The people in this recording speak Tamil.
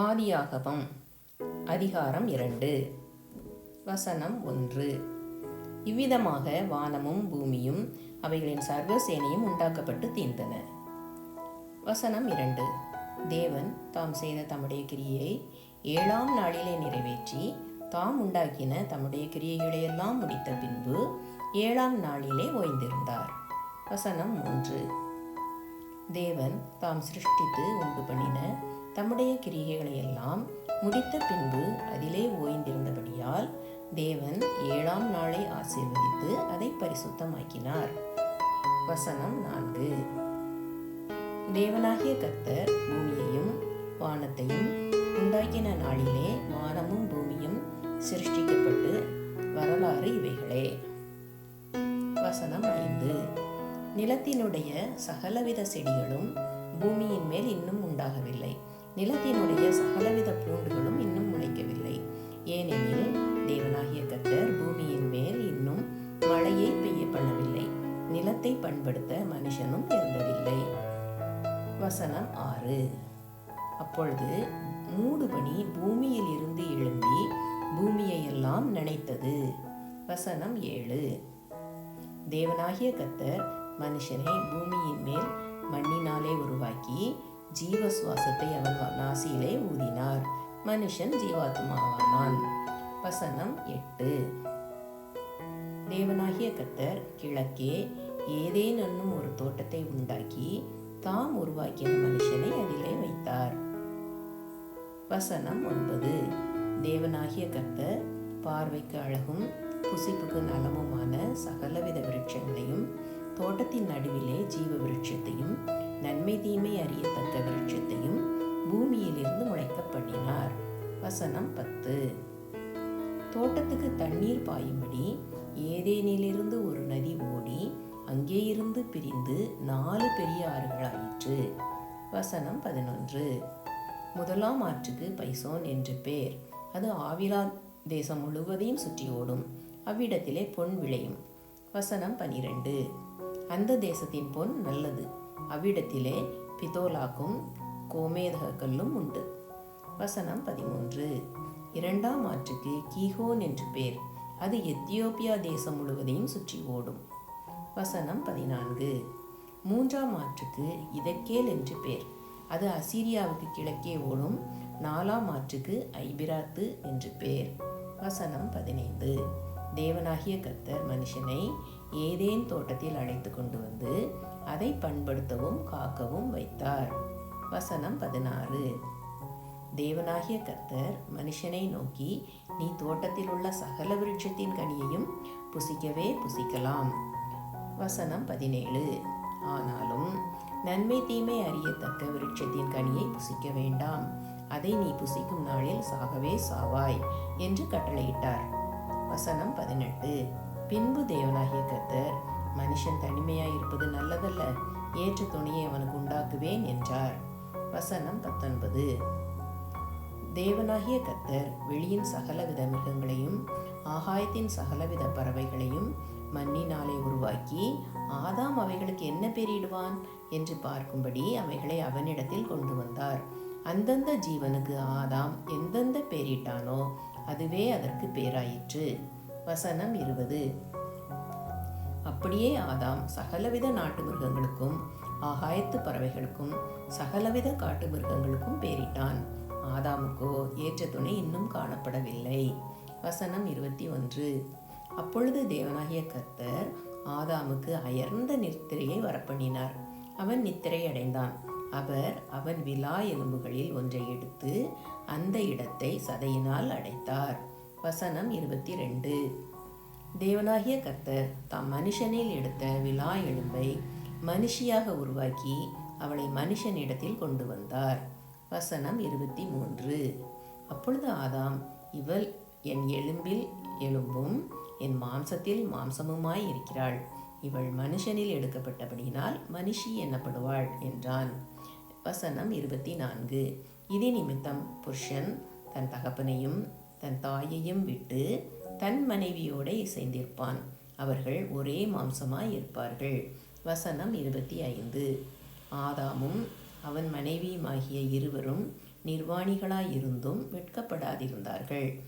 ஆதியாகமம் அதிகாரம் 2 வசனம் 1. இவ்விதமாக வானமும் பூமியும் அவைகளின் சர்வ சேனையும் உண்டாக்கப்பட்டு தீர்ந்தன. வசனம் 2. தேவன் தாம் செய்த தம்முடைய கிரியை 7ஆம் நாளிலே நிறைவேற்றி தாம் உண்டாக்கின தம்முடைய கிரியைகளையெல்லாம் முடித்த பின்பு 7ஆம் நாளிலே ஓய்ந்திருந்தார். வசனம் 3. தேவன் தாம் சிருஷ்டித்து உண்டு பண்ணின தம்முடைய கிரியைகளை எல்லாம் முடித்த பின்பு அதிலே ஓய்ந்திருந்தபடியால் தேவன் 7ஆம் நாளை ஆசீர்வதித்து அதை பரிசுத்தமாக்கினார். வசனம் 4. தேவனாகிய கர்த்தர் பூமியையும் வானத்தையும் உண்டாக்கின நாளிலே வானமும் பூமியும் சிருஷ்டிக்கப்பட்டு வரலாறு இவைகளே. வசனம் 5. நிலத்தினுடைய சகலவித செடிகளும் பூமியின் மேல் இன்னும் உண்டாகவில்லை, நிலத்தினுடைய சகலவித பூண்டுகளும் இன்னும் முளைக்கவில்லை. ஏனெனில் தேவனாகிய கர்த்தர் பூமியின் மேல் இன்னும் மழையை பெய்ய பண்ணவில்லை, நிலத்தை பண்படுத்த மனுஷனும் இருந்ததில்லை. வசனம் 6. அப்பொழுது மூடுபனி பூமியில் இருந்து எழும்பி பூமியை எல்லாம் நனைத்தது. வசனம் 7. தேவனாகிய கர்த்தர் மனுஷனை பூமியின் மேல் மண்ணினாலே உருவாக்கி ஜீவ சுவாசத்தை அவன் நாசியிலே ஊதினார், மனுஷன் ஜீவாத்மாவானான். வசனம் 8. தேவனாகிய கர்த்தர் கிழக்கே ஏதேன் என்னும் ஒரு தோட்டத்தை உண்டாக்கி தாம் உருவாக்கிய மனுஷனை அதிலே வைத்தார். வசனம் 9. தேவனாகிய கர்த்தர் பார்வைக்கு அழகும் புசிப்புக்கு நலமுமான சகலவித விருட்சங்களையும் தோட்டத்தின் நடுவிலே ஜீவ விருட்சத்தையும் நன்மை தீமை அறியத்தக்க விருட்சத்தையும் பூமியிலிருந்து முளைக்க பண்ணினார். வசனம் 10. தோட்டத்துக்கு தண்ணீர் பாயும்படி ஏதேனிலிருந்து ஒரு நதி ஓடி அங்கே இருந்து பிரிந்து 4 பெரிய ஆறுகளாயிற்று. வசனம் 11. முதலாம் ஆற்றுக்கு பைசோன் என்று பேர், அது ஆவிலா தேசம் முழுவதையும் சுற்றி ஓடும், அவ்விடத்திலே பொன் விளையும். வசனம் 12. அந்த தேசத்தின் பொன் நல்லது, அவ்விடத்திலே பிதோலாக்கும் கோமேதகல்லும் உண்டு. வசனம் 13. இரண்டாம் ஆற்றுக்கு கீகோன் என்று பேர், அது எத்தியோப்பியா தேசம் முழுவதையும் சுற்றி ஓடும். வசனம் 14. மூன்றாம் ஆற்றுக்கு இதக்கேல் என்று பேர், அது அசீரியாவுக்கு கிழக்கே ஓடும். 4ஆம் ஆற்றுக்கு ஐபிராத்து என்று பேர். வசனம் 15. தேவனாகிய கர்த்தர் மனுஷனை ஏதேன் தோட்டத்தில் அழைத்து கொண்டு வந்து அதை பண்படுத்தவும் காக்கவும் வைத்தார். வசனம் 16. தேவனாகிய கர்த்தர் மனுஷனை நோக்கி, நீ தோட்டத்தில் உள்ள சகல விருட்சத்தின் கனியையும் புசிக்கவே புசிக்கலாம். வசனம் 17. ஆனாலும் நன்மை தீமை அறியத்தக்க விருட்சத்தின் கனியை புசிக்க வேண்டாம், அதை நீ புசிக்கும் நாளில் சாகவே சாவாய் என்று கட்டளையிட்டார். வசனம் 18. பின்பு தேவனாகிய கர்த்தர், மனுஷன் தனிமையாயிருப்பது நல்லதல்ல, ஏற்ற துணையை அவனுக்கு உண்டாக்குவேன் என்றார். வசனம் 19. தேவனாகிய கர்த்தர் வெளியின் சகலவித மிருகங்களையும் ஆகாயத்தின் சகலவித பறவைகளையும் மண்ணினாலே உருவாக்கி ஆதாம் அவைகளுக்கு என்ன பெயரிடுவான் என்று பார்க்கும்படி அவைகளை அவனிடத்தில் கொண்டு வந்தார். அந்தந்த ஜீவனுக்கு ஆதாம் எந்தெந்த பெயரிட்டானோ அதுவே அதற்கு பேராயிற்று. வசனம் 20. அப்படியே ஆதாம் சகலவித நாட்டு மிருகங்களுக்கும் ஆகாயத்து பறவைகளுக்கும் சகலவித காட்டு மிருகங்களுக்கும் பேரிட்டான். ஆதாமுக்கோ ஏற்ற துணை இன்னும் காணப்படவில்லை. வசனம் 21. அப்பொழுது தேவனாகிய கர்த்தர் ஆதாமுக்கு அயர்ந்த நித்திரையை வரப்பண்ணினார், அவன் நித்திரை அடைந்தான். அவர் அவன் விலா எலும்புகளில் ஒன்றை எடுத்து அந்த இடத்தை சதையினால் அடைத்தார். வசனம் 22. தேவனாகிய கர்த்தர் தாம் மனுஷனில் எடுத்த விலா எலும்பை மனுஷியாக உருவாக்கி அவளை மனுஷனிடத்தில் கொண்டு வந்தார். வசனம் 23. அப்பொழுது ஆதாம், இவள் என் எலும்பில் எலும்பும் என் மாம்சத்தில் மாம்சமுமாய் இருக்கிறாள், இவள் மனுஷனில் எடுக்கப்பட்டபடியினால் மனுஷி என்னப்படுவாள் என்றான். வசனம் 24. இதே நிமித்தம் புருஷன் தன் தகப்பனையும் தன் தாயையும் விட்டு தன் மனைவியோடு இசைந்திருப்பான், அவர்கள் ஒரே மாம்சமாய் இருப்பார்கள். வசனம் 25. ஆதாமும் அவன் மனைவியுமாகிய இருவரும் நிர்வாணிகளாயிருந்தும் வெட்கப்படாதிருந்தார்கள்.